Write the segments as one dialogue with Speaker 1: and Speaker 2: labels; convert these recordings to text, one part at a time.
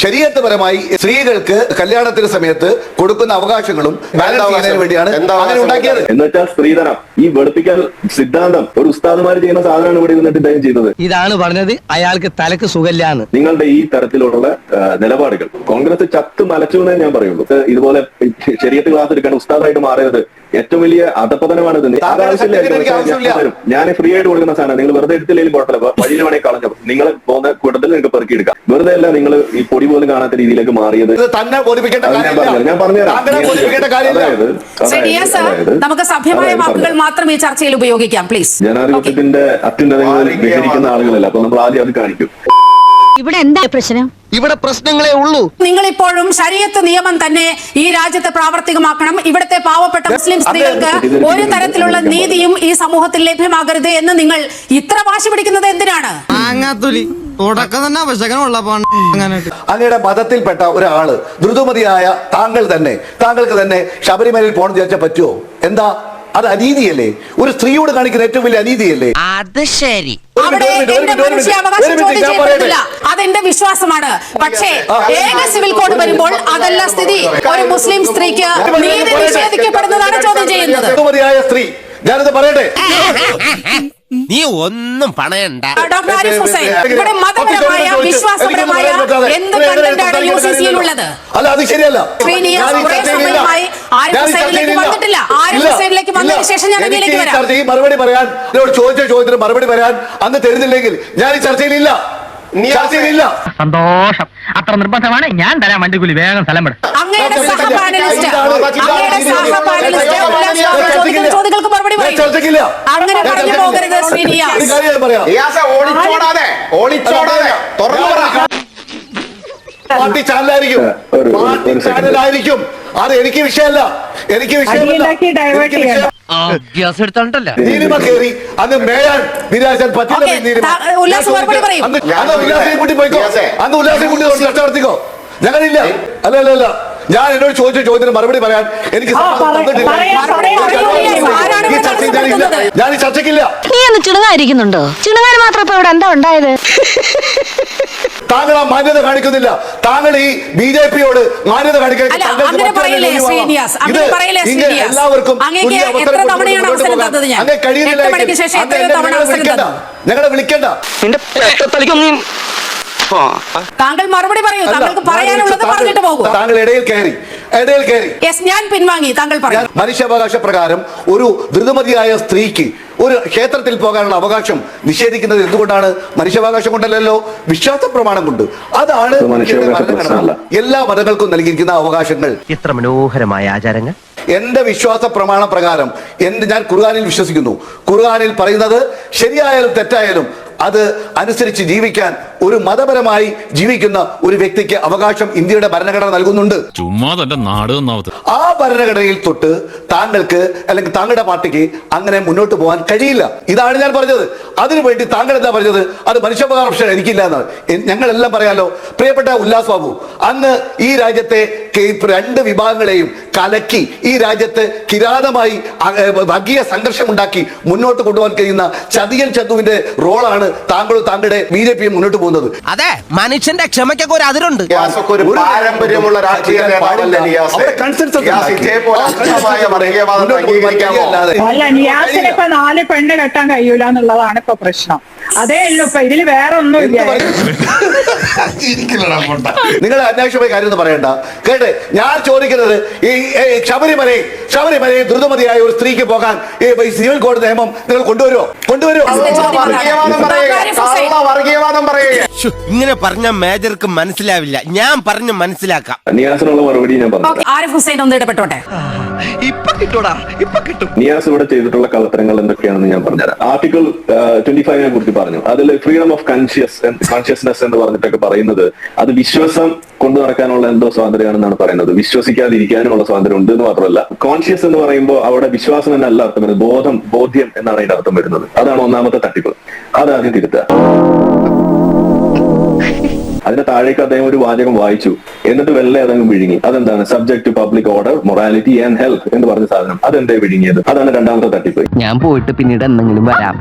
Speaker 1: ശരീരപരമായി സ്ത്രീകൾക്ക് കല്യാണത്തിന് സമയത്ത് കൊടുക്കുന്ന അവകാശങ്ങളും വേണ്ടിയാണ് അങ്ങനെ ഉണ്ടാക്കിയത്.
Speaker 2: എന്നുവെച്ചാൽ സ്ത്രീധനം ഈ വെളുപ്പിക്കൽ സിദ്ധാന്തം ഒരു ഉസ്താദുമാർ ചെയ്യുന്ന സാധനമാണ് ഇവിടെ നിന്നിട്ട് ഇദ്ദേഹം ചെയ്തത്.
Speaker 3: ഇതാണ് പറഞ്ഞത് അയാൾക്ക് തലക്ക് സുഖമില്ലാന്ന്.
Speaker 2: നിങ്ങളുടെ ഈ തരത്തിലുള്ള നിലപാടുകൾ കോൺഗ്രസ് ചത്ത് മലച്ചു എന്നേ ഞാൻ പറയുള്ളൂ. ഇതുപോലെ ശരീരത്ത് ക്ലാസ് എടുക്കാൻ ഉസ്താദായിട്ട് മാറിയത് ഏറ്റവും വലിയ അധപതനമാണ്. ഞാൻ ഫ്രീ ആയിട്ട് കൊടുക്കുന്ന സാധനം നിങ്ങൾ വെറുതെ എടുത്തില്ലെങ്കിലും കുഴപ്പമില്ല, വഴിയിൽ വേണേ കളഞ്ഞു നിങ്ങൾ പോകുന്ന കൂട്ടത്തിൽ നിങ്ങൾക്ക് പെറുക്കിയെടുക്കാം. വെറുതെ അല്ല നിങ്ങൾ ഈ പൊടി പോലും കാണാത്ത രീതിയിലേക്ക് മാറിയത്. ഞാൻ
Speaker 4: നമുക്ക് സഭ്യമായ വാക്കുകൾ മാത്രം ഈ ചർച്ചയിൽ ഉപയോഗിക്കാം പ്ലീസ്.
Speaker 2: ജനാധിപത്യത്തിന്റെ അത്യുന്നതങ്ങളിൽ വിഹരിക്കുന്ന ആളുകളല്ല, അപ്പൊ നമ്മൾ ആദ്യം അത് കാണിക്കും.
Speaker 5: ഇവിടെ എന്താ പ്രശ്നം?
Speaker 3: ഇവിടെ പ്രശ്നങ്ങളേ ഉള്ളൂ.
Speaker 4: നിങ്ങൾ ഇപ്പോഴും ശരീഅത്ത് നിയമം തന്നെ ഈ രാജ്യത്ത് പ്രാവർത്തികമാക്കണം, ഇവിടുത്തെ പാവപ്പെട്ട മുസ്ലിം സ്ത്രീകൾക്ക് ഒരു തരത്തിലുള്ള നീതിയും ഈ സമൂഹത്തിൽ ലഭ്യമാകരുത് എന്ന് നിങ്ങൾ ഇത്ര വാശി പിടിക്കുന്നത് എന്തിനാണ്?
Speaker 1: അങ്ങയുടെ മതത്തിൽപ്പെട്ട ഒരാള് ദ്രുതമതിയായ താങ്കൾക്ക് തന്നെ ശബരിമലയിൽ പോകണം ചോദിച്ചാൽ പറ്റുമോ? എന്താ അത് അനീതിയല്ലേ? ഒരു സ്ത്രീയോട് കാണിക്കുന്ന ഏറ്റവും വലിയ അനീതിയല്ലേ?
Speaker 3: അത് ശരി.
Speaker 4: അവിടെ എന്റെ മനുഷ്യാവകാശം ചോദ്യം ചെയ്യപ്പെടുന്നില്ല, അതെന്റെ വിശ്വാസമാണ്. പക്ഷേ ഏക സിവിൽ കോഡ് വരുമ്പോൾ അതല്ല സ്ഥിതി. ഒരു മുസ്ലിം സ്ത്രീക്ക് നീതി നിഷേധിക്കപ്പെടുന്നതാണ് ചോദ്യം ചെയ്യുന്നത്.
Speaker 1: സ്ത്രീ ഞാനത് പറയട്ടെ,
Speaker 3: നീ ഒന്നും പണയണ്ട.
Speaker 4: ഡോക്ടർ ആരിഫ് ഹുസൈൻ, ഇവിടെ മതപരമായ വിശ്വാസപരമായ എന്ത് കണ്ടന്റാണ് യുസിസിയിൽ ഉള്ളത്?
Speaker 1: അല്ല, അത് ശരിയല്ല.
Speaker 4: ആരിഫ് ഹുസൈനിലേക്ക് വന്നിട്ടില്ല. ആരിഫ് ഹുസൈനിലേക്ക് വന്നതിന് ശേഷം ഞാൻ ഇതിലേക്ക് വരാം.
Speaker 1: മറുപടി പറയാൻ ചോദിച്ച ചോദ്യത്തിന് മറുപടി പറയാൻ അന്ന് തരുന്നില്ലെങ്കിൽ ഞാൻ ഈ ചർച്ചയിലില്ല.
Speaker 6: സന്തോഷം. അത്ര നിർബന്ധമാണ്. ഞാൻ തരാൻ വണ്ടിക്കൂലി. വേഗം സ്ഥലം വിടും.
Speaker 4: അങ്ങയുടെ സഹപാനലിസ്റ്റ് ചോദ്യങ്ങൾക്ക് മറുപടി പറയും. അങ്ങനെ പറഞ്ഞു പോകരുത് ശ്രീനിയാസ്.
Speaker 1: പാർട്ടി ചാനലായിരിക്കും. അത് എനിക്ക് വിഷയമല്ല.
Speaker 3: ഗ്യാസ് എടുത്തോണ്ടല്ല
Speaker 1: നീലിമ കയറി അന്ന് മേയാൻ വിരാജാൻ പറ്റില്ല. കൂട്ടി പോയിക്കോ, അന്ന് ഉല്ലാസം കൂട്ടി ചർച്ച നടത്തിക്കോ. ഞങ്ങളില്ല. അല്ല, ഞാൻ എന്നോട് ചോദിച്ച ചോദ്യത്തിന് മറുപടി പറയാൻ എനിക്ക് ഞാൻ ഈ ചർച്ചയ്ക്കില്ല.
Speaker 5: നീ ഒന്ന് ചിണുങ്ങായിരിക്കുന്നുണ്ടോ? ചിണുങ്ങാൻ മാത്രം ഇപ്പൊ ഇവിടെ എന്താ ഉണ്ടായത്?
Speaker 1: താങ്കൾ ആ മാന്യത കാണിക്കുന്നില്ല. താങ്കൾ ഈ ബിജെപിയോട് മാന്യത കാണിക്കാൻ എല്ലാവർക്കും അങ്ങനെ കഴിയുന്നില്ല. ഞങ്ങളെ വിളിക്കണ്ട.
Speaker 4: താങ്കൾ മറുപടി പറയൂ. താങ്കൾക്ക് പറയാനുള്ളത് പറഞ്ഞിട്ട് പോകൂ.
Speaker 1: താങ്കൾ ഇടയിൽ കയറി.
Speaker 4: ഞാൻ പിൻവാങ്ങി. താങ്കൾ പറയും.
Speaker 1: മനുഷ്യാവകാശ പ്രകാരം ഒരു ധൃതമതിയായ സ്ത്രീക്ക് ഒരു ക്ഷേത്രത്തിൽ പോകാനുള്ള അവകാശം നിഷേധിക്കുന്നത് എന്തുകൊണ്ടാണ്? മനുഷ്യാവകാശം കൊണ്ടല്ലോ, വിശ്വാസ പ്രമാണം കൊണ്ട്. അതാണ് എല്ലാ മതങ്ങൾക്കും നൽകിയിരിക്കുന്ന അവകാശങ്ങൾ.
Speaker 3: എത്ര മനോഹരമായ ആചാരങ്ങൾ.
Speaker 1: എന്റെ വിശ്വാസ പ്രമാണ പ്രകാരം ഞാൻ ഖുർആനിൽ വിശ്വസിക്കുന്നു. ഖുർആനിൽ പറയുന്നത് ശരിയായാലും തെറ്റായാലും അത് അനുസരിച്ച് ജീവിക്കാൻ ഒരു മതപരമായി ജീവിക്കുന്ന ഒരു വ്യക്തിക്ക് അവകാശം ഇന്ത്യയുടെ ഭരണഘടന നൽകുന്നുണ്ട്. ആ ഭരണഘടനയിൽ തൊട്ട് താങ്കൾക്ക് അല്ലെങ്കിൽ താങ്കളുടെ പാർട്ടിക്ക് അങ്ങനെ മുന്നോട്ട് പോകാൻ കഴിയില്ല. ഇതാണ് ഞാൻ പറഞ്ഞത്. അതിനുവേണ്ടി താങ്കൾ എന്താ പറഞ്ഞത്? അത് മനുഷ്യാവകാശം എനിക്കില്ല എന്നാണ്. ഞങ്ങളെല്ലാം പറയാലോ. പ്രിയപ്പെട്ട ഉല്ലാസ് ബാബു, അന്ന് ഈ രാജ്യത്തെ രണ്ട് വിഭാഗങ്ങളെയും കലക്കി ഈ രാജ്യത്ത് കിരാതമായി വർഗീയ സംഘർഷം ഉണ്ടാക്കി മുന്നോട്ട് കൊണ്ടുപോകാൻ കഴിയുന്ന ചതിയൻ ചന്തുവിന്റെ റോളാണ് താങ്കളും താങ്കളുടെ ബിജെപിയും മുന്നോട്ട് പോകുന്നത്.
Speaker 3: അതെ, മനുഷ്യന്റെ ക്ഷമയ്ക്കൊക്കെ ഒരു അതിരുണ്ട്.
Speaker 2: പാരമ്പര്യമുള്ള രാഷ്ട്രീയ
Speaker 7: ഇപ്പൊ 4 പെണ്ണ് കെട്ടാൻ കഴിയൂല എന്നുള്ളതാണ് ഇപ്പൊ പ്രശ്നം. അതേ ഉള്ളൂ. ഇപ്പൊ ഇതിൽ വേറെ ഒന്നുമില്ല.
Speaker 1: നിങ്ങൾ അനാവശ്യമായ കാര്യം ഒന്നും പറയണ്ട. കേട്ടെ, ഞാൻ ചോദിക്കുന്നത് ഈ ശബരിമലയിൽ ദ്രുതമതിയായ ഒരു സ്ത്രീക്ക് പോകാൻ ഈ സിവിൽ കോഡ് നിയമം നിങ്ങൾ കൊണ്ടുവരുമോ?
Speaker 3: ഇങ്ങനെ പറഞ്ഞ മേജർക്ക് മനസ്സിലാവില്ല. ഞാൻ പറഞ്ഞ മനസ്സിലാക്കാം.
Speaker 2: നിയാസിനുള്ള മറുപടി ഞാൻ പറഞ്ഞു.
Speaker 4: ആരിഫ് ഹുസൈൻ ഒന്ന് ഇടപെട്ടോട്ടെ.
Speaker 2: നിയാസ് ഇവിടെ ചെയ്തിട്ടുള്ള കള്ളത്തരങ്ങൾ എന്തൊക്കെയാണെന്ന് ഞാൻ പറഞ്ഞുതരാം. ആർട്ടിക്കിൾ 25 കുറിച്ച് പറഞ്ഞു. അതിൽ ഫ്രീഡം ഓഫ് കോൺഷ്യസ്നെസ് എന്ന് പറഞ്ഞിട്ടൊക്കെ പറയുന്നത് അത് വിശ്വാസം കൊണ്ടു നടക്കാനുള്ള എന്തോ സ്വാതന്ത്ര്യമാണെന്നാണ് പറയുന്നത്. വിശ്വസിക്കാതിരിക്കാനുള്ള സ്വാതന്ത്ര്യം ഉണ്ട് എന്ന് മാത്രമല്ല, കോൺഷ്യസ് എന്ന് പറയുമ്പോൾ അവിടെ വിശ്വാസം എന്നല്ല അർത്ഥം വരുന്നത്, ബോധ്യം എന്നാണ് അതിന്റെ അർത്ഥം വരുന്നത്. അതാണ് ഒന്നാമത്തെ തട്ടിപ്പ്. അതാദ്യം തിരുത്തുക. അതിന്റെ താഴേക്ക് അദ്ദേഹം ഒരു വാചകം വായിച്ചു, എന്നിട്ട് വെള്ളെ അതങ്ങ് വിഴുങ്ങി. അതെന്താണ്? Subject to public order, morality and health എന്ന് പറഞ്ഞ സാധനം. അതെന്തേ വിഴുങ്ങിയത്? അതാണ് രണ്ടാമത്തെ തട്ടിപ്പ്.
Speaker 6: ഞാൻ പോയിട്ട് പിന്നീട് എന്തെങ്കിലും വരാം.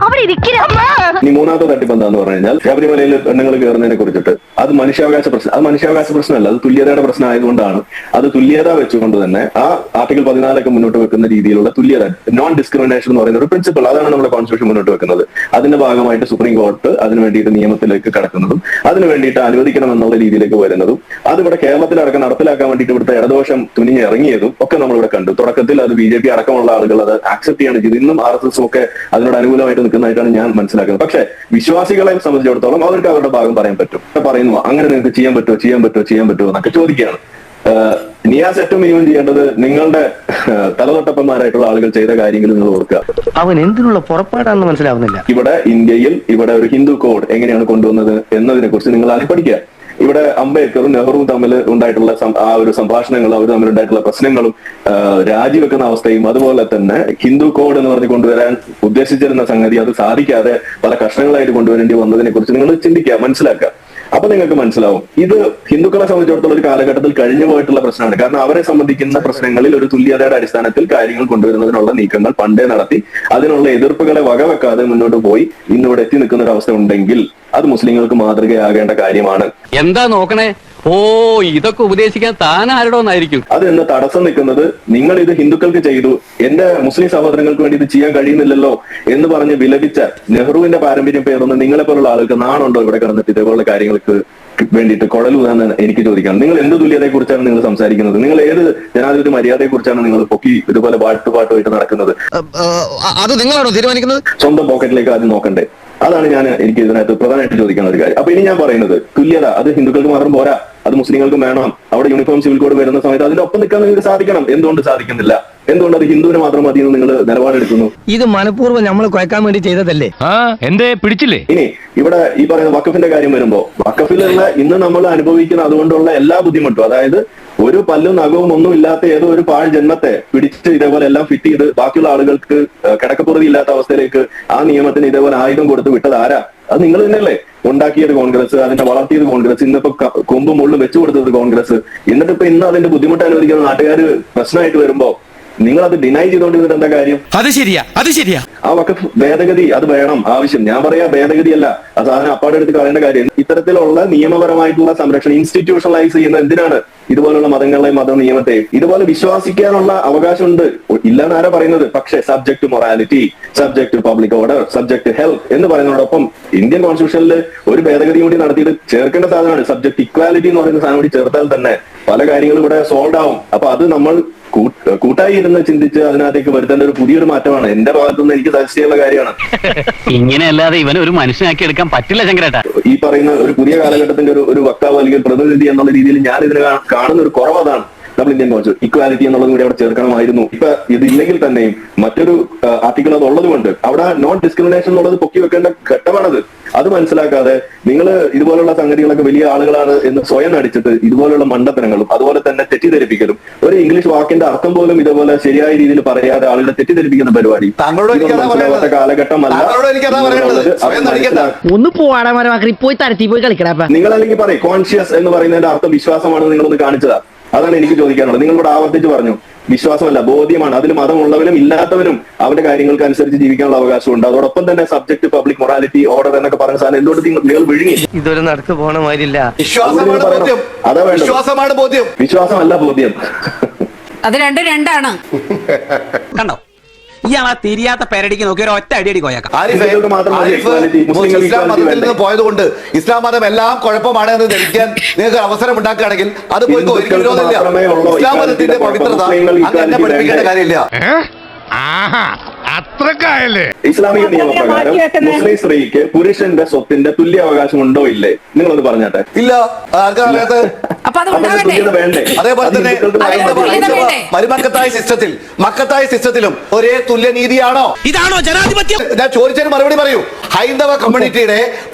Speaker 2: ഇനി മൂന്നാമത്തെ തട്ടിപ്പ് എന്താന്ന് പറഞ്ഞു കഴിഞ്ഞാൽ, ശബരിമലയിൽ പെണ്ണുങ്ങൾ കയറുന്നതിനെ കുറിച്ചിട്ട് അത് മനുഷ്യാവകാശ പ്രശ്നം. അത് മനുഷ്യാവകാശ പ്രശ്നമല്ല, അത് തുല്യതയുടെ പ്രശ്നം ആയതുകൊണ്ടാണ്. അത് തുല്യത വെച്ചുകൊണ്ട് തന്നെ ആ ആർട്ടിക്കിൾ 14 മുന്നോട്ട് വെക്കുന്ന രീതിയിലുള്ള തുല്യത, നോൺ ഡിസ്ക്രിമിനേഷൻ എന്ന് പറയുന്ന ഒരു പ്രിൻസിപ്പിൾ, അതാണ് നമ്മുടെ കോൺസ്റ്റിറ്റ്യൂഷൻ മുന്നോട്ട് വെക്കുന്നത്. അതിന്റെ ഭാഗമായിട്ട് സുപ്രീം കോടതി അതിന് വേണ്ടിയിട്ട് നിയമത്തിലേക്ക് കടക്കുന്നതും അതിന് വേണ്ടിയിട്ട് അനുവദിക്കണം എന്നുള്ള രീതിയിലേക്ക് വരുന്നതും അതിവിടെ കേരളത്തിലടക്കം നടപ്പിലാക്കാൻ വേണ്ടിയിട്ട് ഇവിടുത്തെ ഇടതുപക്ഷം തുനിഞ്ഞിറങ്ങിയതും ഒക്കെ നമ്മളിവിടെ കണ്ടു. തുടക്കത്തിൽ അത് BJP അടക്കമുള്ള ആളുകൾ അത് ആക്സെപ്റ്റ് ചെയ്യാണ് ചെയ്ത്. ഇന്നും RSS ഒക്കെ അതിനോട് അനുകൂലമായിട്ട് നിൽക്കുന്നതായിട്ടാണ് ഞാൻ മനസ്സിലാക്കുന്നത്. പക്ഷേ വിശ്വാസികളെ സംബന്ധിച്ചിടത്തോളം അവർക്ക് അവരുടെ ഭാഗം പറയാൻ പറ്റും. പറയുന്നു അങ്ങനെ നിങ്ങൾക്ക് ചെയ്യാൻ പറ്റുമോ എന്നൊക്കെ ചോദിക്കുകയാണ്. നിയാസ് ഏറ്റവും മിനിമം ചെയ്യേണ്ടത് നിങ്ങളുടെ തലതൊട്ടപ്പന്മാരായിട്ടുള്ള ആളുകൾ ചെയ്ത കാര്യങ്ങൾ നിങ്ങൾ ഓർക്കുക.
Speaker 6: അവൻ എന്തിനുള്ള പുറപ്പാടാണെന്ന് മനസ്സിലാവുന്നില്ല.
Speaker 2: ഇവിടെ ഇന്ത്യയിൽ ഇവിടെ ഒരു ഹിന്ദു കോഡ് എങ്ങനെയാണ് കൊണ്ടുവന്നത് എന്നതിനെ കുറിച്ച് നിങ്ങൾ ആദ്യം പഠിക്കുക. ഇവിടെ അംബേദ്കറും നെഹ്റുവും തമ്മിൽ ഉണ്ടായിട്ടുള്ള ആ ഒരു സംഭാഷണങ്ങളും അവർ തമ്മിലുണ്ടായിട്ടുള്ള പ്രശ്നങ്ങളും രാജിവെക്കുന്ന അവസ്ഥയും, അതുപോലെ തന്നെ ഹിന്ദു കോഡ് എന്ന് പറഞ്ഞ് കൊണ്ടുവരാൻ ഉദ്ദേശിച്ചിരുന്ന സംഗതി അത് സാധിക്കാതെ പല കഷ്ണങ്ങളായിട്ട് കൊണ്ടുവരേണ്ടി വന്നതിനെ കുറിച്ച് നിങ്ങൾ ചിന്തിക്കുക, മനസ്സിലാക്കുക. അപ്പൊ നിങ്ങൾക്ക് മനസ്സിലാവും ഇത് ഹിന്ദുക്കളെ സംബന്ധിച്ചിടത്തോളം ഒരു കാലഘട്ടത്തിൽ കഴിഞ്ഞു പോയിട്ടുള്ള പ്രശ്നമാണ്. കാരണം അവരെ സംബന്ധിക്കുന്ന പ്രശ്നങ്ങളിൽ ഒരു തുല്യതയുടെ അടിസ്ഥാനത്തിൽ കാര്യങ്ങൾ കൊണ്ടുവരുന്നതിനുള്ള നീക്കങ്ങൾ പണ്ടേ നടത്തി അതിനുള്ള എതിർപ്പുകളെ വകവെക്കാതെ മുന്നോട്ട് പോയി ഇന്നിവിടെ എത്തി നിൽക്കുന്ന ഒരു അവസ്ഥ ഉണ്ടെങ്കിൽ അത് മുസ്ലിങ്ങൾക്ക് മാതൃകയാകേണ്ട കാര്യമാണ്.
Speaker 8: എന്താ നോക്കണേ? ഓ, ഇതൊക്കെ ഉപദേശിക്കാൻ താൻ ആരോന്നായിരിക്കും.
Speaker 2: അത് ഇന്ന് തടസ്സം നിൽക്കുന്നത് നിങ്ങൾ ഇത് ഹിന്ദുക്കൾക്ക് ചെയ്തു, എന്റെ മുസ്ലിം സഹോദരങ്ങൾക്ക് വേണ്ടി ഇത് ചെയ്യാൻ കഴിയുന്നില്ലല്ലോ എന്ന് പറഞ്ഞ് വിലപിച്ച നെഹ്റുവിന്റെ പാരമ്പര്യം പേർന്ന് നിങ്ങളെ പോലുള്ള ആളുകൾക്ക് നാണുണ്ടോ ഇവിടെ കിടന്നിട്ട് ഇതേപോലുള്ള കാര്യങ്ങൾക്ക് വേണ്ടിയിട്ട് കുഴലുതാന്ന് എനിക്ക് ചോദിക്കാം. നിങ്ങൾ എന്ത് തുല്യതയെ കുറിച്ചാണ് നിങ്ങൾ സംസാരിക്കുന്നത്? നിങ്ങൾ ഏത് ജനാധിപത്യ മര്യാദയെ കുറിച്ചാണ് നിങ്ങൾ പൊക്കി ഇതുപോലെ പാട്ടുപാട്ടുമായിട്ട് നടക്കുന്നത്?
Speaker 3: അത് നിങ്ങളാണോ തീരുമാനിക്കുന്നത്?
Speaker 2: സ്വന്തം പോക്കറ്റിലേക്ക് ആദ്യം നോക്കണ്ടേ? അതാണ് എനിക്ക് ഇതിനകത്ത് പ്രധാനമായിട്ട് ചോദിക്കുന്ന ഒരു കാര്യം. അപ്പൊ ഇനി ഞാൻ പറയുന്നത് തുല്യത അത് ഹിന്ദുക്കൾക്ക് മാത്രം പോരാ, അത് മുസ്ലിങ്ങൾക്കും വേണം. അവിടെ യൂണിഫോം സിവിൽ കോഡ് വരുന്ന സമയത്ത് അതിന്റെ ഒപ്പം നിൽക്കാൻ നിങ്ങൾക്ക് സാധിക്കണം. എന്തുകൊണ്ട് സാധിക്കുന്നില്ല? എന്തുകൊണ്ട് അത് ഹിന്ദുവിന് മാത്രം മതി എന്ന് നിങ്ങൾ നിലപാടെടുക്കുന്നു?
Speaker 6: ഇത് മനഃപൂർവ്വം നമ്മൾ കുഴക്കാൻ വേണ്ടി ചെയ്തതല്ലേ? എന്തേ പിടിച്ചില്ലേ?
Speaker 2: ഇനി ഇവിടെ ഈ പറയുന്ന വഖഫിന്റെ കാര്യം വരുമ്പോ, വഖഫിലുള്ള ഇന്ന് നമ്മൾ അനുഭവിക്കുന്ന അതുകൊണ്ടുള്ള എല്ലാ ബുദ്ധിമുട്ടും, അതായത് ഒരു പല്ലും നഖവും ഒന്നും ഇല്ലാത്ത ഏതോ ഒരു പാഴ് ജന്മത്തെ പിടിച്ച് ഇതേപോലെ എല്ലാം ഫിറ്റ് ചെയ്ത് ബാക്കിയുള്ള ആളുകൾക്ക് കിടക്കപ്പുറതി ഇല്ലാത്ത അവസ്ഥയിലേക്ക് ആ നിയമത്തിന് ഇതേപോലെ ആയുധം കൊടുത്ത് വിട്ടത് ആരാ? അത് നിങ്ങൾ തന്നെയല്ലേ ഉണ്ടാക്കിയത് കോൺഗ്രസ്, അതിന്റെ വളർത്തിയത് കോൺഗ്രസ്, ഇന്നിപ്പോ കൊമ്പും മുള്ളും വെച്ചു കൊടുത്തത് കോൺഗ്രസ്. എന്നിട്ട് ഇന്ന് അതിന്റെ ബുദ്ധിമുട്ട് അനുവദിക്കുന്ന നാട്ടുകാർ പ്രശ്നമായിട്ട് വരുമ്പോ നിങ്ങൾ അത് ഡിനൈ ചെയ്തുകൊണ്ടിരുന്നിട്ട് എന്താ കാര്യം?
Speaker 3: അത് ശരിയാ.
Speaker 2: ആ വഖഫ് ഭേദഗതി അത് വേണം, ആവശ്യം. ഞാൻ പറയാ ഭേദഗതിയല്ല, ആ സാധനം അപ്പാടെടുത്ത് കളയേണ്ട കാര്യം. ഇത്തരത്തിലുള്ള നിയമപരമായിട്ടുള്ള സംരക്ഷണം ഇൻസ്റ്റിറ്റ്യൂഷണലൈസ് ചെയ്യുന്ന എന്തിനാണ്? ഇതുപോലുള്ള മതങ്ങളെയും മത നിയമത്തെയും ഇതുപോലെ വിശ്വസിക്കാനുള്ള അവകാശമുണ്ട്, ഇല്ലാന്ന് ആരാ പറയുന്നത്? പക്ഷേ subject to morality, subject to public order, subject to health എന്ന് പറയുന്നതോടൊപ്പം ഇന്ത്യൻ കോൺസ്റ്റിറ്റ്യൂഷനിൽ ഒരു ഭേദഗതി കൂടി നടത്തിയിട്ട് ചേർക്കേണ്ട സാധനമാണ് സബ്ജക്ട് ഇക്വാലിറ്റി എന്ന് പറയുന്ന സാധനം കൂടി ചേർത്താൽ തന്നെ പല കാര്യങ്ങളും ഇവിടെ സോൾവ് ആവും. അപ്പൊ അത് നമ്മൾ കൂട്ടായി ഇരുന്ന് ചിന്തിച്ച് അതിനകത്തേക്ക് വരുത്തേണ്ട ഒരു പുതിയൊരു മാറ്റമാണ്. എന്റെ ഭാഗത്തുനിന്ന് എനിക്ക് സജസ്റ്റ് ചെയ്യാനുള്ള കാര്യമാണ്.
Speaker 8: ഇങ്ങനെയല്ലാതെ ഇവനെ ഒരു മനുഷ്യനാക്കി എടുക്കാൻ പറ്റില്ല ശങ്കരേട്ടാ.
Speaker 2: ഈ പറയുന്ന ഒരു പുതിയ കാലഘട്ടത്തിന്റെ ഒരു വക്താവ് അല്ലെങ്കിൽ പ്രതിനിധി എന്നുള്ള രീതിയിൽ ഞാൻ ഇതിന് കാണുന്ന ഒരു കുറവ് അതാണ്. നമ്മൾ ഇന്ത്യൻ കോൺസ്റ്റിറ്റ്യൂഷൻ ഇക്വാലിറ്റി എന്നുള്ളത് കൂടി അവിടെ ചേർക്കണമായിരുന്നു. ഇപ്പൊ ഇതില്ലെങ്കിൽ തന്നെയും മറ്റൊരു ആർട്ടിക്കിൾ അത് ഉള്ളത് കൊണ്ട് അവിടെ നോൺ ഡിസ്ക്രിമിനേഷൻ എന്നുള്ളത് പൊക്കി വെക്കേണ്ട ഘട്ടമാണത്. അത് മനസ്സിലാക്കാതെ നിങ്ങൾ ഇതുപോലുള്ള സംഗതികളൊക്കെ വലിയ ആളുകളാണ് എന്ന് സ്വയം നടിച്ചിട്ട് ഇതുപോലുള്ള മണ്ടത്തരങ്ങളും അതുപോലെ തന്നെ തെറ്റിദ്ധരിപ്പിക്കലും, ഒരു ഇംഗ്ലീഷ് വാക്കിന്റെ അർത്ഥം പോലും ഇതുപോലെ ശരിയായ രീതിയിൽ പറയാതെ ആളുകളെ തെറ്റിദ്ധരിപ്പിക്കുന്ന പരിപാടി മനസ്സിലാവാത്ത കാലഘട്ടമല്ല.
Speaker 6: ഒന്ന് പോവാടാ പോയി തരത്തി പോയി കളിക്കടാ.
Speaker 2: നിങ്ങൾ അല്ലെങ്കിൽ പറയും കോൺഷ്യസ് എന്ന് പറയുന്നതിന്റെ അർത്ഥം വിശ്വാസമാണെന്ന് നിങ്ങളൊന്ന് കാണിച്ചതാ. അതാണ് എനിക്ക് ചോദിക്കാനുള്ളത്. നിങ്ങളോട് ആവർത്തിച്ച് പറഞ്ഞു വിശ്വാസമല്ല, ബോധ്യമാണ്. അതിൽ മതമുള്ളവനും ഇല്ലാത്തവനും അവന്റെ കാര്യങ്ങൾക്ക് അനുസരിച്ച് ജീവിക്കാനുള്ള അവകാശമുണ്ട്. അതോടൊപ്പം തന്നെ സബ്ജക്ട് പബ്ലിക് മൊറാലിറ്റി ഓർഡർ എന്നൊക്കെ പറഞ്ഞ സാധനം എന്തുകൊണ്ട് നിങ്ങൾ വിഴുങ്ങി?
Speaker 6: ഇതൊരു നടക്ക് പോണ മാതിരില്ല.
Speaker 2: അതാ വേണ്ടത്, വിശ്വാസമല്ല ബോധ്യം.
Speaker 4: അത് രണ്ടാണ്.
Speaker 3: കണ്ടോ, ഇയാളാ തിരിയാത്ത പേരടിക്ക് നോക്കി ഒരു ഒറ്റ അടിയടി കോയാക്കാം.
Speaker 1: ഇസ്ലാം മതത്തിൽ നിന്ന് പോയതുകൊണ്ട് ഇസ്ലാം മതം എല്ലാം കുഴപ്പമാണ് എന്ന് ധരിക്കാൻ നിങ്ങൾക്ക് അവസരം ഉണ്ടാക്കുകയാണെങ്കിൽ അത് പോയി ഇസ്ലാം മതത്തിന്റെ പവിത്രത അങ്ങനെ പഠിപ്പിക്കേണ്ട കാര്യമില്ല.
Speaker 8: അത്രക്കായല്ലേ?
Speaker 2: ഇസ്ലാമിക നിയമപ്രകാരം മുസ്ലിം സ്ത്രീക്ക് പുരുഷന്റെ സ്വത്തിന്റെ തുല്യ അവകാശം ഉണ്ടോ ഇല്ലേ? നിങ്ങളൊന്ന് പറഞ്ഞാട്ടെ.
Speaker 1: ഇല്ല. അതേപോലെ തന്നെ മക്കത്തായ സിസ്റ്റത്തിലും ഒരേ തുല്യനീതിയാണോ?
Speaker 3: ഇതാണോ ജനാധിപത്യം?
Speaker 1: ഞാൻ ചോദിച്ചതിന് മറുപടി പറയൂ. ഹൈന്ദവ കമ്മ്യൂണിറ്റിയുടെ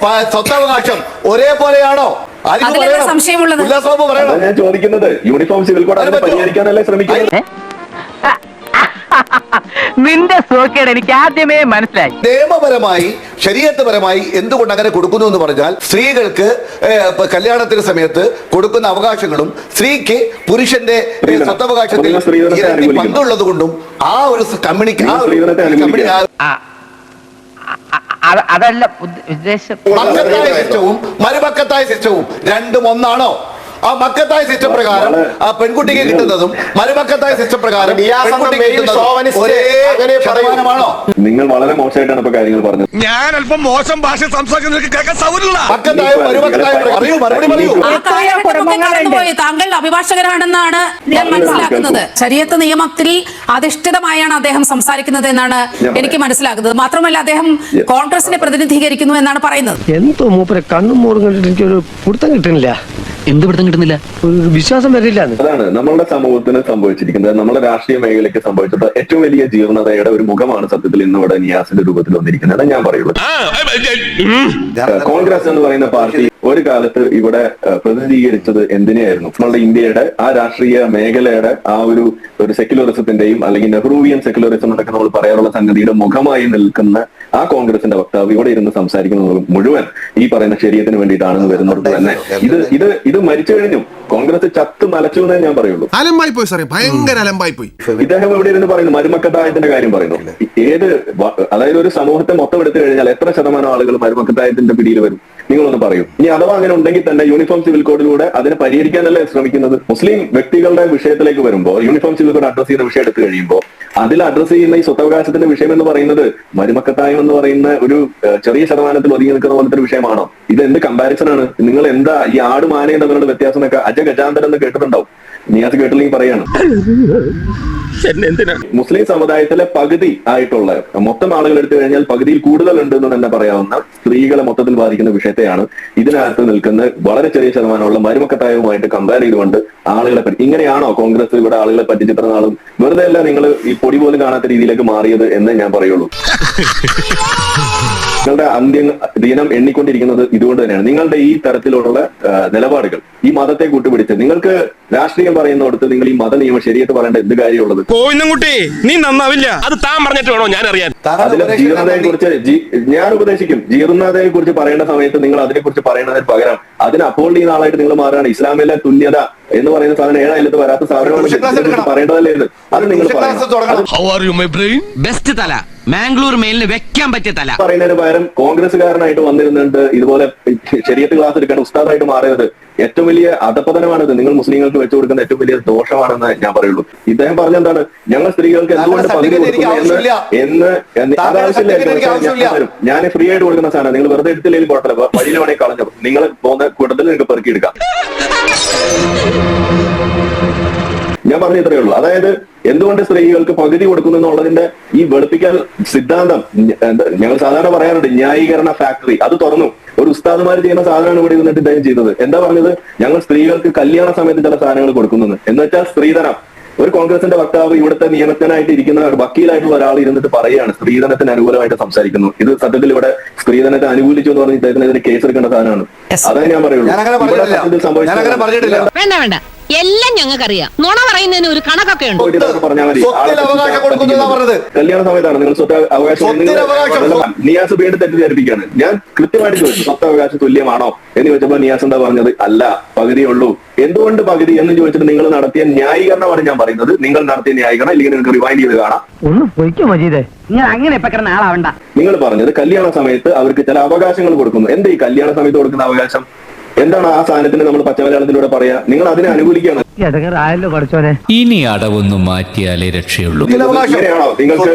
Speaker 1: സ്വത്തവകാശം ഒരേപോലെയാണോ?
Speaker 4: സംശയമുള്ളത്
Speaker 2: ഞാൻ ചോദിക്കുന്നത്. യൂണിഫോം സിവിൽ കോഡ് അതിനെ പരിഹരിക്കാനല്ലേ ശ്രമിക്കുന്നത്?
Speaker 6: നിന്റെ സോക്കേട് എനിക്ക് ആദ്യമേ മനസ്സിലായി.
Speaker 1: നിയമപരമായി ശരീഅത്ത് പരമായി എന്തുകൊണ്ട് അങ്ങനെ കൊടുക്കുന്നു എന്ന് പറഞ്ഞാൽ സ്ത്രീകൾക്ക് കല്യാണത്തിന് സമയത്ത് കൊടുക്കുന്ന അവകാശങ്ങളും സ്ത്രീക്ക് പുരുഷന്റെ സ്വത്തവകാശത്തിൽ പങ്കുള്ളത് കൊണ്ടും ആ ഒരു
Speaker 6: അതല്ല ഉദ്ദേശം.
Speaker 1: മക്കത്തായ സിസ്റ്റവും മരുമക്കത്തായ സിസ്റ്റവും രണ്ടും ഒന്നാണോ? ആ മക്കത്തായ സിസ്റ്റം പ്രകാരം ആ പെൺകുട്ടിക്ക് കിട്ടുന്നതും മരുമക്കത്തായ സിസ്റ്റം പ്രകാരം ഒരേ ശതമാനമാണോ?
Speaker 2: നിങ്ങൾ വളരെ മോശമായിട്ടാണ് ഇപ്പൊ കാര്യങ്ങൾ പറഞ്ഞത്.
Speaker 9: ഞാൻ അല്പം മോശം ഭാഷ സംസാരിക്കുന്ന
Speaker 1: മക്കത്തായ മരുമക്കത്തായ പറയൂ, മറുപടി പറയൂ.
Speaker 4: താങ്കൾ അഭിഭാഷകരാണെന്നാണ് ഞാൻ മനസ്സിലാക്കുന്നത്. ശരീഅത്ത് നിയമത്തിൽ അധിഷ്ഠിതമായാണ് അദ്ദേഹം സംസാരിക്കുന്നത് എന്നാണ് എനിക്ക് മനസ്സിലാക്കുന്നത്. മാത്രമല്ല അദ്ദേഹം കോൺഗ്രസിനെ പ്രതിനിധീകരിക്കുന്നു എന്നാണ് പറയുന്നത്.
Speaker 8: എന്തോ മൂപ്പരെ കണ്ണും മോറും കണ്ടിട്ട് എനിക്കൊരു പിടുത്തം കിട്ടുന്നില്ല.
Speaker 3: എന്ത് പിടുത്തം കിട്ടുന്നില്ല?
Speaker 8: ഒരു വിശ്വാസം വരില്ല.
Speaker 2: അതാണ് നമ്മളുടെ സമൂഹത്തിന് സംഭവിച്ചിരിക്കുന്നത്. നമ്മുടെ രാഷ്ട്രീയ മേഖലയ്ക്ക് സംഭവിച്ചിട്ട് ഏറ്റവും വലിയ ജീർണതയുടെ ഒരു മുഖമാണ് സത്യത്തിൽ ഇന്ന് ഇവിടെ നിയാസിന്റെ രൂപത്തിൽ വന്നിരിക്കുന്നത്. ഞാൻ പറയുള്ളൂ, കോൺഗ്രസ് എന്ന് പറയുന്ന പാർട്ടി ഒരു കാലത്ത് ഇവിടെ പ്രതിനിധീകരിച്ചത് എന്തിനെയായിരുന്നു? നമ്മളുടെ ഇന്ത്യയുടെ ആ രാഷ്ട്രീയ മേഖലയുടെ ആ ഒരു സെക്യുലറിസത്തിന്റെയും അല്ലെങ്കിൽ നെഹ്റൂവിയൻ സെക്യുലറിസം എന്നൊക്കെ നമ്മൾ പറയാറുള്ള സംഗതിയുടെ മുഖമായി നിൽക്കുന്ന ആ കോൺഗ്രസിന്റെ വക്താവ് ഇവിടെ ഇരുന്ന് സംസാരിക്കുന്നത് മുഴുവൻ ഈ പറയുന്ന ശരീരത്തിന് വേണ്ടിയിട്ടാണെന്ന് വരുന്നവർക്ക് തന്നെ ഇത് മരിച്ചു കഴിഞ്ഞു. കോൺഗ്രസ് ചത്ത് മലച്ചു എന്നേ ഞാൻ പറയുള്ളൂ.
Speaker 9: അലമ്പായി പോയി സാറേ, ഭയങ്കര അലമ്പായി പോയി.
Speaker 2: ഇദ്ദേഹം ഇവിടെ ഇരുന്ന് പറയുന്നു, മരുമക്കത്തായത്തിന്റെ കാര്യം പറയുന്നു. അതായത് ഒരു സമൂഹത്തെ മൊത്തം എടുത്തു കഴിഞ്ഞാൽ എത്ര ശതമാനം ആളുകൾ മരുമക്കത്തായത്തിന്റെ പിടിയിൽ വരും? നിങ്ങളൊന്ന് പറയൂ. ഇനി അഥവാ അങ്ങനെ ഉണ്ടെങ്കിൽ തന്നെ യൂണിഫോം സിവിൽ കോഡിലൂടെ അതിനെ പരിഹരിക്കാനല്ലേ ശ്രമിക്കുന്നത്? മുസ്ലിം വ്യക്തികളുടെ വിഷയത്തിലേക്ക് വരുമ്പോൾ യൂണിഫോം സിവിൽ കോഡ് അഡ്രസ് ചെയ്യുന്ന വിഷയം എടുത്തു കഴിയുമ്പോൾ അതിൽ അഡ്രസ് ചെയ്യുന്ന ഈ സ്വത്തവകാശത്തിന്റെ വിഷയം എന്ന് പറയുന്നത് മരുമക്കത്തായം എന്ന് പറയുന്ന ഒരു ചെറിയ ശതമാനത്തിൽ ഒതുങ്ങി നിൽക്കുന്ന പോലത്തെ ഒരു വിഷയമാണോ? ഇത് എന്ത് കമ്പാരിസൺ ആണ്? നിങ്ങൾ എന്താ ഈ ആട് മാനയും തമ്മിലുള്ള വ്യത്യാസം എന്നൊക്കെ അജഗജാന്തരം എന്ന് കേട്ടിട്ടുണ്ടാവും. നിയാസ് കേട്ടില്ലെങ്കിൽ പറയാണ്. മുസ്ലിം സമുദായത്തിലെ പകുതി ആയിട്ടുള്ള മൊത്തം ആളുകൾ എടുത്തു കഴിഞ്ഞാൽ പകുതിയിൽ കൂടുതൽ ഉണ്ട് എന്ന് തന്നെ പറയാവുന്ന സ്ത്രീകളെ മൊത്തത്തിൽ ബാധിക്കുന്ന വിഷയത്തെയാണ് ഇതിനകത്ത് നിൽക്കുന്ന വളരെ ചെറിയ ശതമാനമുള്ള മരുമക്കത്തായവുമായിട്ട് കമ്പയർ ചെയ്തുകൊണ്ട് ആളുകളെ പറ്റി. ഇങ്ങനെയാണോ കോൺഗ്രസ് ഇവിടെ ആളുകളെ പറ്റിച്ചിത്ര നാളും വെറുതെ അല്ല നിങ്ങൾ ഈ പൊടി പോലും കാണാത്ത രീതിയിലേക്ക് മാറിയത് എന്ന് ഞാൻ പറയുള്ളൂ. നിങ്ങളുടെ അന്ത്യം ദിനം എണ്ണിക്കൊണ്ടിരിക്കുന്നത് ഇതുകൊണ്ട് തന്നെയാണ്. നിങ്ങളുടെ ഈ തരത്തിലുള്ള നിലപാടുകൾ ഈ മതത്തെ കൂട്ടുപിടിച്ച് നിങ്ങൾക്ക് രാഷ്ട്രീയം പറയുന്നിടത്ത് നിങ്ങൾ ഈ മത നിയമം ശരിയായിട്ട് പറയേണ്ട എന്ത് കാര്യമുള്ളത്?
Speaker 9: കോയിന്നുംകുട്ടി നീ നന്നാവില്ല, അത് താൻ പറഞ്ഞിട്ട് വേണോ ഞാൻ അറിയാൻ.
Speaker 2: അതിലെ ജീർണതയെ കുറിച്ച് ഞാൻ ഉപദേശിക്കും. ജീർണതയെ കുറിച്ച് പറയേണ്ട സമയത്ത് നിങ്ങൾ അതിനെ കുറിച്ച് പറയുന്നതിന് പകരം അതിന് അപ്പോൾ ചെയ്യുന്ന ആളായിട്ട് നിങ്ങൾ മാറുകയാണ്. ഇസ്ലാമിലെ തുല്യത എന്ന് പറയുന്ന സാധനം 7 അയലത്ത് വരാത്ത സാധനമാണ് പറയേണ്ടതല്ലേ എന്ന് അത് നിങ്ങൾ
Speaker 3: ബെസ്റ്റ് തല മാംഗ്ലൂർ മെയിലിന് വെക്കാൻ പറ്റിയ തല
Speaker 2: പറയുന്നതിന് പകരം കോൺഗ്രസ്സുകാരനായിട്ട് വന്നിരുന്നുണ്ട് ഇതുപോലെ ശരീഅത്ത് ക്ലാസ് എടുക്കാൻ ഉസ്താദായിട്ട് മാറിയത് ഏറ്റവും വലിയ അധപതനമാണിത്. നിങ്ങൾ മുസ്ലിങ്ങൾക്ക് വെച്ചു കൊടുക്കുന്ന ഏറ്റവും വലിയ ദോഷമാണെന്ന് ഞാൻ പറയുള്ളൂ. ഇദ്ദേഹം പറഞ്ഞെന്താണ്, ഞങ്ങൾ സ്ത്രീകൾക്ക് എന്തുകൊണ്ട് പകുതി കൊടുക്കുന്നു എന്ന് ഞാൻ ഫ്രീ ആയിട്ട് കൊടുക്കുന്ന സാധനം നിങ്ങൾ വെറുതെ എടുത്തില്ലെങ്കിൽ കുഴപ്പമില്ല, വഴിയിൽ വേണമെങ്കിൽ കളഞ്ഞു നിങ്ങൾ പോകുന്ന കൂട്ടത്തിൽ നിങ്ങൾക്ക് പെറുക്കിയെടുക്കാം. ഞാൻ പറഞ്ഞ ഇത്രയേ ഉള്ളൂ. അതായത് എന്തുകൊണ്ട് സ്ത്രീകൾക്ക് പകുതി കൊടുക്കുന്നു എന്നുള്ളതിന്റെ ഈ വെളുപ്പിക്കൽ സിദ്ധാന്തം ഞങ്ങൾ സാധാരണ പറയാറുണ്ട്, ന്യായീകരണ ഫാക്ടറി അത് തുറന്നു. ഒരു ഉസ്താദുമാർ ചെയ്യുന്ന സാധനമാണ് ഇവിടെ ഇരുന്നിട്ട് ഇദ്ദേഹം ചെയ്തത്. എന്താ പറഞ്ഞത്? ഞങ്ങൾ സ്ത്രീകൾക്ക് കല്യാണ സമയത്ത് ചില സാധനങ്ങൾ കൊടുക്കുന്നത് എന്ന് വെച്ചാൽ സ്ത്രീധനം. ഒരു കോൺഗ്രസിന്റെ വക്താവ് ഇവിടുത്തെ നിയമത്തിനായിട്ട് ഇരിക്കുന്ന വക്കീലായിട്ടുള്ള ഒരാൾ ഇരുന്നിട്ട് പറയുകയാണ് സ്ത്രീധനത്തിന് അനുകൂലമായിട്ട് സംസാരിക്കുന്നു. ഇത് സത്യത്തിൽ ഇവിടെ സ്ത്രീധനത്തെ അനുകൂലിച്ചു എന്ന് പറഞ്ഞ് ഇദ്ദേഹത്തിന് കേസ് എടുക്കേണ്ട സാധനമാണ്. അതേ ഞാൻ പറയുള്ളൂ.
Speaker 5: വേണ്ട വേണ്ട, എല്ലാം ഞങ്ങൾക്കറിയാം. നുണ പറയുന്നതിന് ഒരു കണക്കൊക്കെ ഉണ്ട്.
Speaker 2: പറഞ്ഞാൽ മതി. കല്യാണ സമയത്താണ് നിങ്ങൾ സ്വത്ത് അവകാശം നിയാസ് വീണ്ടും തെറ്റിദ്ധരിപ്പിക്കുകയാണ്. ഞാൻ കൃത്യമായിട്ട് ചോദിച്ചു സ്വത്തവകാശം തുല്യമാണോ എന്ന് ചോദിച്ചപ്പോൾ നിയാസ് എന്താ പറഞ്ഞത്? അല്ല, പകുതിയേ ഉള്ളൂ. എന്തുകൊണ്ട് പകുതി എന്ന് ചോദിച്ചിട്ട് നിങ്ങൾ നടത്തിയ ന്യായീകരണമാണ് ഞാൻ പറയുന്നത്. നിങ്ങൾ നടത്തിയ ന്യായീകരണം ഇല്ലെങ്കിൽ നിങ്ങൾക്ക് റിവൈൻഡ് ചെയ്ത് കാണാം.
Speaker 6: ഒന്ന് പൊയ്ക്കോ മജീദേ, ഇങ്ങനെ അങ്ങനെ ഇപ്പൊ കിടന്ന ആളാവണ്ട.
Speaker 2: നിങ്ങൾ പറഞ്ഞത് കല്യാണ സമയത്ത് അവർക്ക് ചില അവകാശങ്ങൾ കൊടുക്കുന്നു. എന്താ ഈ കല്യാണ സമയത്ത് കൊടുക്കുന്ന അവകാശം? എന്താണ് ആ സാധനത്തിന് നമ്മൾ പച്ചമലയാളത്തിലൂടെ പറയാ? നിങ്ങൾ അതിനെ അനുകൂലിക്കുകയാണ്.
Speaker 10: ഇനി അടവൊന്നും മാറ്റിയാലേ രക്ഷയുള്ളൂ.
Speaker 2: ഇങ്ങനെയാണോ നിങ്ങൾക്ക്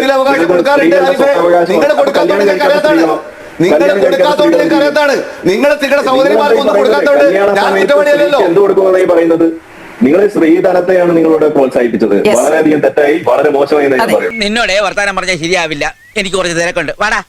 Speaker 2: എന്ത് കൊടുക്കുമെന്നായി പറയുന്നത്? നിങ്ങൾ സ്ത്രീധനത്തെയാണ് നിങ്ങളോട് പ്രോത്സാഹിപ്പിച്ചത്. വളരെയധികം തെറ്റായി, വളരെ മോശമായി ഞാൻ പറയും.
Speaker 3: നിന്നോടെ വർത്താനം പറഞ്ഞാൽ ശരിയാവില്ല, എനിക്ക് കുറച്ച് തിരക്കുണ്ട്. വാടാ.